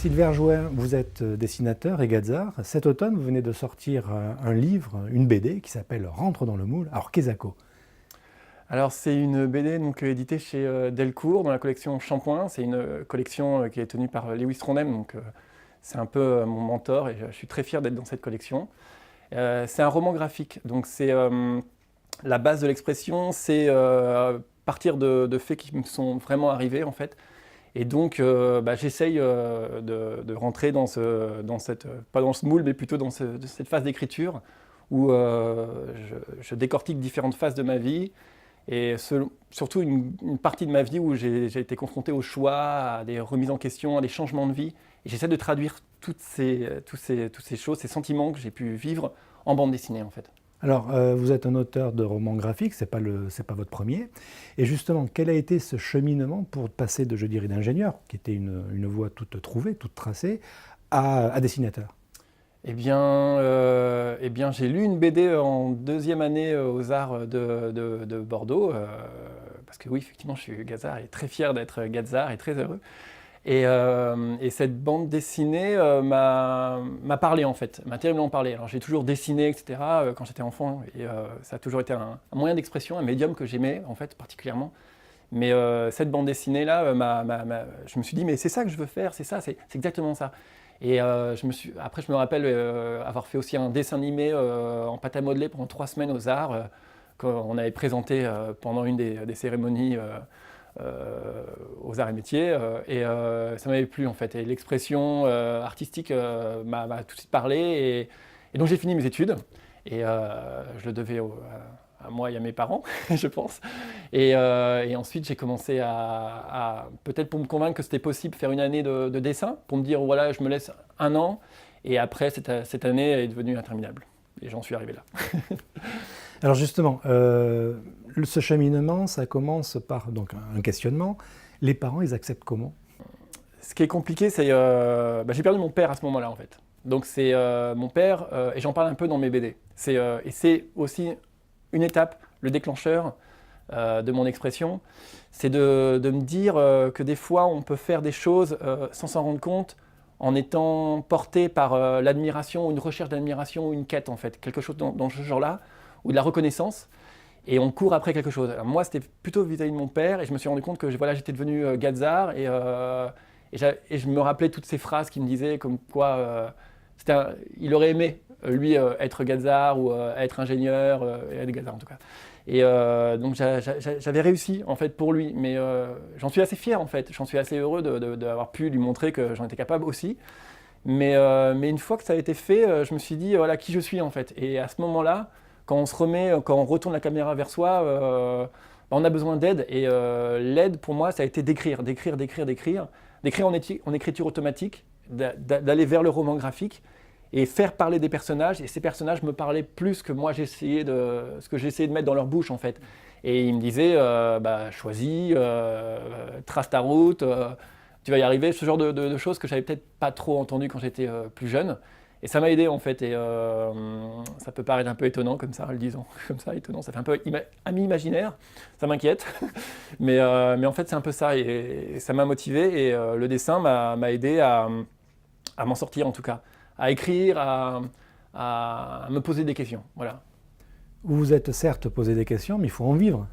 Sylvain Jouin, vous êtes dessinateur et gazard. Cet automne, vous venez de sortir un livre, une BD qui s'appelle Rentre dans le moule. Alors, qu'est-ce que Alors c'est une BD éditée chez Delcourt dans la collection Shampoing. C'est une collection qui est tenue par Lewis Trondheim, c'est un peu mon mentor et je suis très fier d'être dans cette collection. C'est un roman graphique, donc c'est la base de l'expression, c'est partir de faits qui me sont vraiment arrivés en fait. Et donc j'essaye de rentrer pas dans ce moule, mais plutôt dans cette phase d'écriture où je décortique différentes phases de ma vie. Et surtout une partie de ma vie où j'ai été confronté au choix, à des remises en question, à des changements de vie. Et j'essaie de traduire toutes ces choses, ces sentiments que j'ai pu vivre en bande dessinée en fait. Alors, vous êtes un auteur de romans graphiques, c'est pas votre premier. Et justement, quel a été ce cheminement pour passer de, je dirais, d'ingénieur, qui était une voie toute trouvée, toute tracée, à dessinateur? Eh bien, j'ai lu une BD en deuxième année aux Arts de Bordeaux, parce que oui, effectivement, je suis gazard et très fier d'être gazard et très heureux. Et cette bande dessinée m'a parlé en fait, m'a terriblement parlé. Alors j'ai toujours dessiné, etc. Quand j'étais enfant, et ça a toujours été un moyen d'expression, un médium que j'aimais en fait particulièrement. Mais cette bande dessinée là, je me suis dit mais c'est ça que je veux faire, c'est ça, c'est exactement ça. Et après, je me rappelle avoir fait aussi un dessin animé en pâte à modeler pendant 3 semaines aux Arts, qu'on avait présenté pendant une des cérémonies aux Arts et Métiers. Ça m'avait plu en fait. Et l'expression artistique m'a tout de suite parlé. Et donc j'ai fini mes études. Et je le devais à moi et à mes parents, je pense. Et ensuite, j'ai commencé peut-être pour me convaincre que c'était possible, faire une année de dessin, pour me dire, voilà, je me laisse 1 an. Et après, cette année est devenue interminable. Et j'en suis arrivé là. Alors justement, ce cheminement, ça commence par donc, un questionnement. Les parents, ils acceptent comment? Ce qui est compliqué, c'est j'ai perdu mon père à ce moment-là, en fait. Donc c'est mon père, et j'en parle un peu dans mes BD. Et c'est aussi une étape, le déclencheur de mon expression, c'est de me dire que des fois on peut faire des choses sans s'en rendre compte, en étant porté par l'admiration, une recherche d'admiration ou une quête en fait, quelque chose dans ce genre-là, ou de la reconnaissance, et on court après quelque chose. Alors moi c'était plutôt vis-à-vis de mon père, et je me suis rendu compte que j'étais devenu gazard, et je me rappelais toutes ces phrases qu'il me disait, comme quoi il aurait aimé, lui, être gazard ou être ingénieur, être gazard en tout cas. Et donc j'avais réussi en fait pour lui, mais j'en suis assez fier en fait, j'en suis assez heureux d'avoir pu lui montrer que j'en étais capable aussi. Mais une fois que ça a été fait, je me suis dit voilà qui je suis en fait. Et à ce moment-là, quand on retourne la caméra vers soi, on a besoin d'aide. Et l'aide pour moi, ça a été d'écrire en écriture automatique, d'aller vers le roman graphique et faire parler des personnages. Et ces personnages me parlaient plus que moi ce que j'essayais de mettre dans leur bouche en fait. Et ils me disaient choisis, trace ta route, tu vas y arriver, ce genre de choses que j'avais peut-être pas trop entendues quand j'étais plus jeune. Et ça m'a aidé en fait, et ça peut paraître un peu étonnant comme ça, le disant comme ça, étonnant, ça fait un peu ami imaginaire, ça m'inquiète, mais en fait c'est un peu ça, et ça m'a motivé, et le dessin m'a aidé à m'en sortir en tout cas, à écrire, à me poser des questions, voilà. Vous vous êtes certes posé des questions, mais il faut en vivre.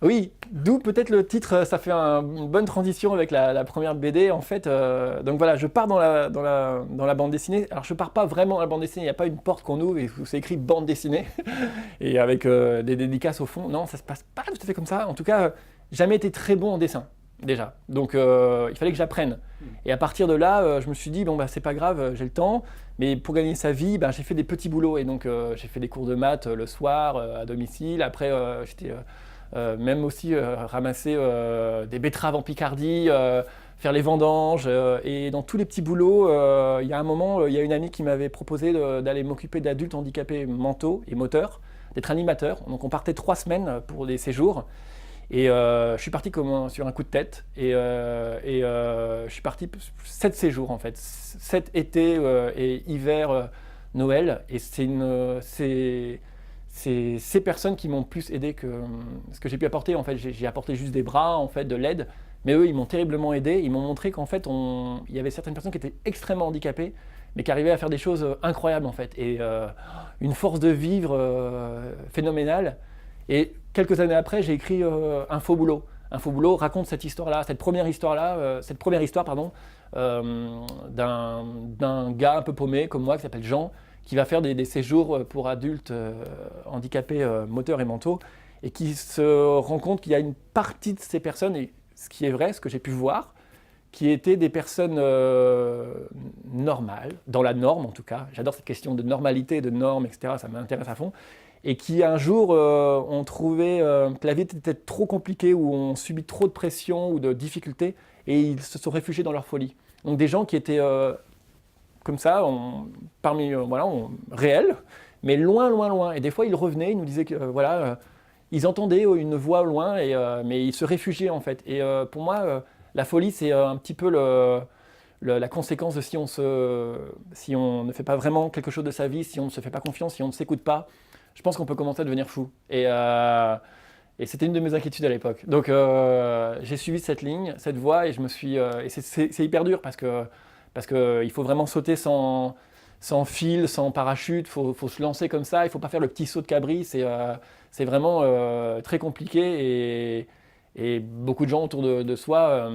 Oui, d'où peut-être le titre, ça fait une bonne transition avec la première BD en fait. Donc voilà, je pars dans la bande dessinée. Alors je pars pas vraiment dans la bande dessinée, il n'y a pas une porte qu'on ouvre et où c'est écrit bande dessinée et avec des dédicaces au fond. Non, ça se passe pas tout à fait comme ça. En tout cas, jamais été très bon en dessin déjà. Donc il fallait que j'apprenne. Et à partir de là, je me suis dit c'est pas grave, j'ai le temps. Mais pour gagner sa vie, j'ai fait des petits boulots, et donc j'ai fait des cours de maths le soir à domicile. Après j'étais même aussi ramasser des betteraves en Picardie, faire les vendanges. Et dans tous les petits boulots, il y a un moment, il y a une amie qui m'avait proposé d'aller m'occuper d'adultes handicapés mentaux et moteurs, d'être animateur. Donc on partait 3 semaines pour des séjours. Et je suis parti sur un coup de tête. Et je suis parti 7 séjours en fait. 7 étés et hiver, Noël. Et c'est ces personnes qui m'ont plus aidé que ce que j'ai pu apporter. En fait, j'ai apporté juste des bras, en fait, de l'aide. Mais eux, ils m'ont terriblement aidé. Ils m'ont montré qu'en fait, il y avait certaines personnes qui étaient extrêmement handicapées, mais qui arrivaient à faire des choses incroyables en fait. Et une force de vivre phénoménale. Et quelques années après, j'ai écrit Un faux boulot. Un faux boulot raconte cette histoire-là, cette première histoire, pardon, d'un gars un peu paumé comme moi qui s'appelle Jean, qui va faire des séjours pour adultes handicapés moteurs et mentaux, et qui se rend compte qu'il y a une partie de ces personnes, et ce qui est vrai, ce que j'ai pu voir, qui étaient des personnes normales, dans la norme en tout cas. J'adore cette question de normalité, de normes, etc. Ça m'intéresse à fond. Et qui un jour ont trouvé que la vie était peut-être trop compliquée, ou ont subi trop de pression ou de difficultés, et ils se sont réfugiés dans leur folie. Donc des gens qui étaient comme ça, réels, mais loin, loin, loin. Et des fois, ils revenaient, ils nous disaient que ils entendaient une voix au loin, mais ils se réfugiaient en fait. Et pour moi, la folie, c'est un petit peu la conséquence de si on ne fait pas vraiment quelque chose de sa vie, si on ne se fait pas confiance, si on ne s'écoute pas. Je pense qu'on peut commencer à devenir fou. Et c'était une de mes inquiétudes à l'époque. Donc j'ai suivi cette ligne, cette voie, et je me suis. Et c'est hyper dur parce que il faut vraiment sauter sans fil, sans parachute. Faut se lancer comme ça. Il faut pas faire le petit saut de cabri. C'est vraiment très compliqué, et beaucoup de gens autour de soi,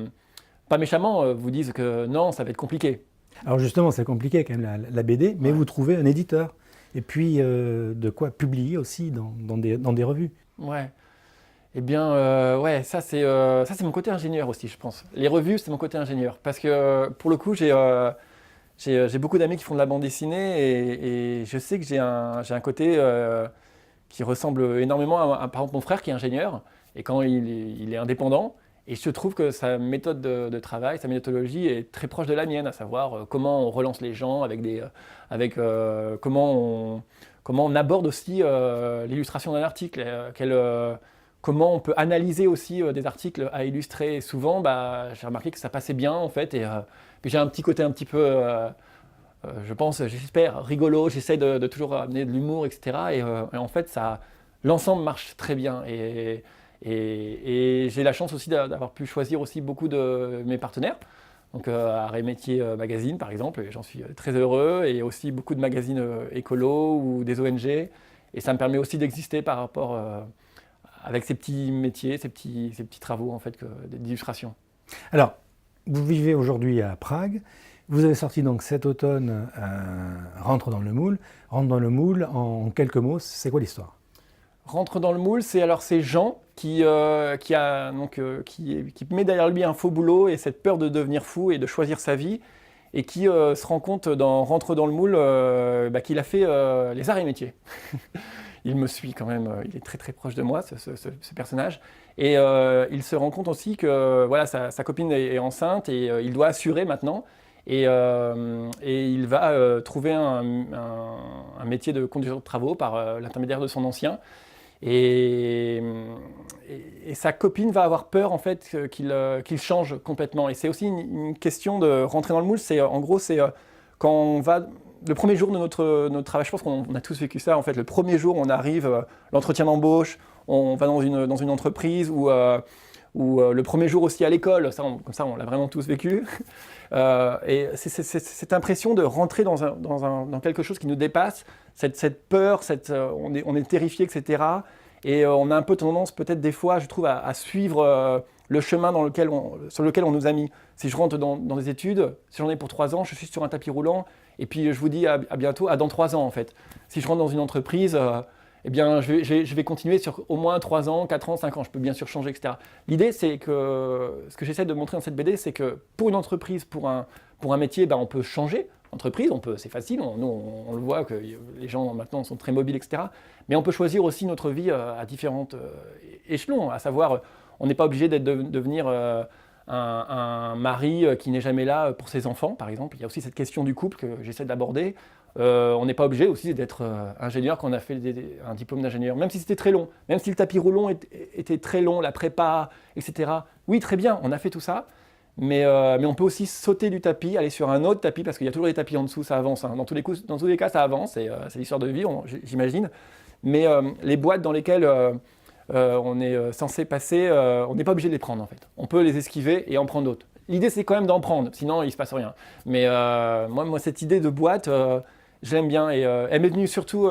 pas méchamment, vous disent que non, ça va être compliqué. Alors justement, c'est compliqué quand même la BD, mais vous trouvez un éditeur. Et puis de quoi publier aussi dans des revues. Ouais. Eh bien, ouais, ça c'est mon côté ingénieur aussi, je pense. Les revues, c'est mon côté ingénieur. Parce que pour le coup, j'ai beaucoup d'amis qui font de la bande dessinée, et je sais que j'ai un côté qui ressemble énormément par exemple, mon frère qui est ingénieur, et quand il est indépendant, et je trouve que sa méthode de travail, sa méthodologie est très proche de la mienne, à savoir comment on relance les gens comment on aborde aussi l'illustration d'un article, comment on peut analyser aussi des articles à illustrer. Et souvent, j'ai remarqué que ça passait bien en fait, et puis j'ai un petit côté un petit peu, je pense, j'espère, rigolo, j'essaie de toujours amener de l'humour, etc. Et en fait, l'ensemble marche très bien. Et j'ai la chance aussi d'avoir pu choisir aussi beaucoup de mes partenaires. Donc Arrêt Métier Magazine par exemple, et j'en suis très heureux, et aussi beaucoup de magazines écolos ou des ONG. Et ça me permet aussi d'exister par rapport avec ces petits métiers, ces petits travaux en fait d'illustration. Alors, vous vivez aujourd'hui à Prague. Vous avez sorti donc cet automne Rentre dans le moule. Rentre dans le moule, en quelques mots, c'est quoi l'histoire ? Rentre dans le moule, c'est Jean qui met derrière lui un faux boulot et cette peur de devenir fou et de choisir sa vie, et qui se rend compte dans Rentre dans le moule qu'il a fait les arts et métiers. Il me suit quand même, il est très très proche de moi, ce personnage. Et il se rend compte aussi que sa copine est enceinte, et il doit assurer maintenant. Et il va trouver un métier de conducteur de travaux par l'intermédiaire de son ancien. Et sa copine va avoir peur en fait qu'il change complètement. Et c'est aussi une question de rentrer dans le moule. En gros, quand on va le premier jour de notre travail. Je pense qu'on a tous vécu ça en fait. Le premier jour, on arrive, l'entretien d'embauche, on va dans une entreprise, ou le premier jour aussi à l'école. Comme ça, on l'a vraiment tous vécu. Et c'est cette impression de rentrer dans quelque chose qui nous dépasse, cette peur, on est terrifié, etc. Et on a un peu tendance, peut-être des fois, je trouve, à suivre le chemin sur lequel on nous a mis. Si je rentre dans des études, si j'en ai pour 3 ans, je suis sur un tapis roulant, et puis je vous dis à bientôt, dans 3 ans en fait. Si je rentre dans une entreprise, eh bien, je vais continuer sur au moins 3 ans, 4 ans, 5 ans. Je peux bien sûr changer, etc. L'idée, c'est que ce que j'essaie de montrer dans cette BD, c'est que pour une entreprise, pour un métier, on peut changer d'entreprise, c'est facile, on le voit que les gens maintenant sont très mobiles, etc. Mais on peut choisir aussi notre vie à différents échelons, à savoir, on n'est pas obligé de devenir un mari qui n'est jamais là pour ses enfants, par exemple. Il y a aussi cette question du couple que j'essaie d'aborder. On n'est pas obligé aussi d'être ingénieur quand on a fait un diplôme d'ingénieur, même si c'était très long, même si le tapis roulant était très long, la prépa, etc. Oui, très bien, on a fait tout ça, mais on peut aussi sauter du tapis, aller sur un autre tapis, parce qu'il y a toujours des tapis en dessous, ça avance. Dans tous les cas, ça avance, c'est l'histoire de vie, j'imagine. Mais les boîtes dans lesquelles on est censé passer, on n'est pas obligé de les prendre en fait. On peut les esquiver et en prendre d'autres. L'idée c'est quand même d'en prendre, sinon il se passe rien. Mais moi cette idée de boîte, je l'aime bien et elle m'est venue surtout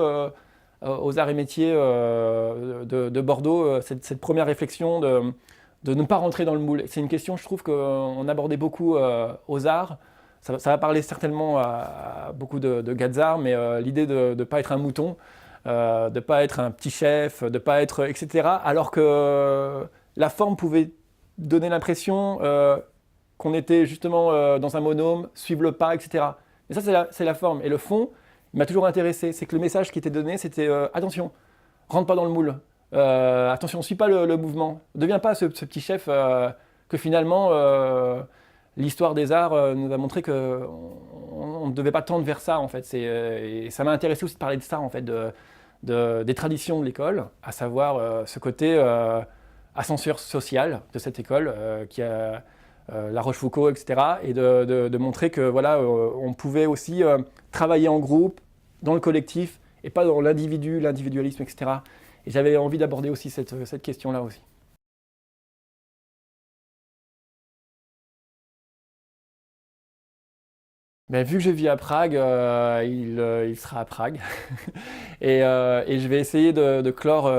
aux arts et métiers de Bordeaux, cette première réflexion de ne pas rentrer dans le moule. C'est une question, je trouve, qu'on abordait beaucoup aux arts. Ça va parler certainement à beaucoup de gars de arts, mais l'idée de ne pas être un mouton, de ne pas être un petit chef, de ne pas être, etc. Alors que la forme pouvait donner l'impression qu'on était justement dans un monôme, suivre le pas, etc. Mais ça, c'est la forme. Et le fond, il m'a toujours intéressé. C'est que le message qui était donné, c'était attention, rentre pas dans le moule. Attention, suis pas le mouvement. Ne deviens pas ce petit chef que finalement l'histoire des arts nous a montré qu'on ne devait pas tendre vers ça en fait. Et ça m'a intéressé aussi de parler de ça en fait, des traditions de l'école, à savoir ce côté ascenseur social de cette école qui a La Rochefoucauld, etc. Et de montrer que voilà, on pouvait aussi travailler en groupe, dans le collectif, et pas dans l'individu, l'individualisme, etc. Et j'avais envie d'aborder aussi cette question-là aussi. Ben, vu que je vis à Prague, il sera à Prague. Et je vais essayer de clore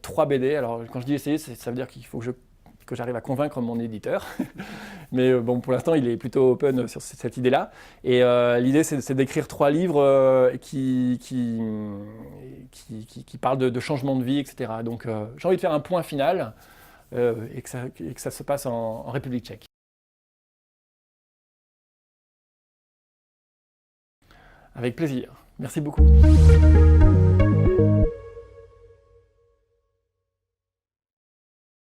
3 BD. Alors quand je dis essayer, ça veut dire qu'il faut que j'arrive à convaincre mon éditeur. Mais bon, pour l'instant, il est plutôt open sur cette idée-là. Et l'idée, c'est d'écrire 3 livres qui parlent de changement de vie, etc. Donc j'ai envie de faire un point final et que ça se passe en République tchèque. Avec plaisir. Merci beaucoup.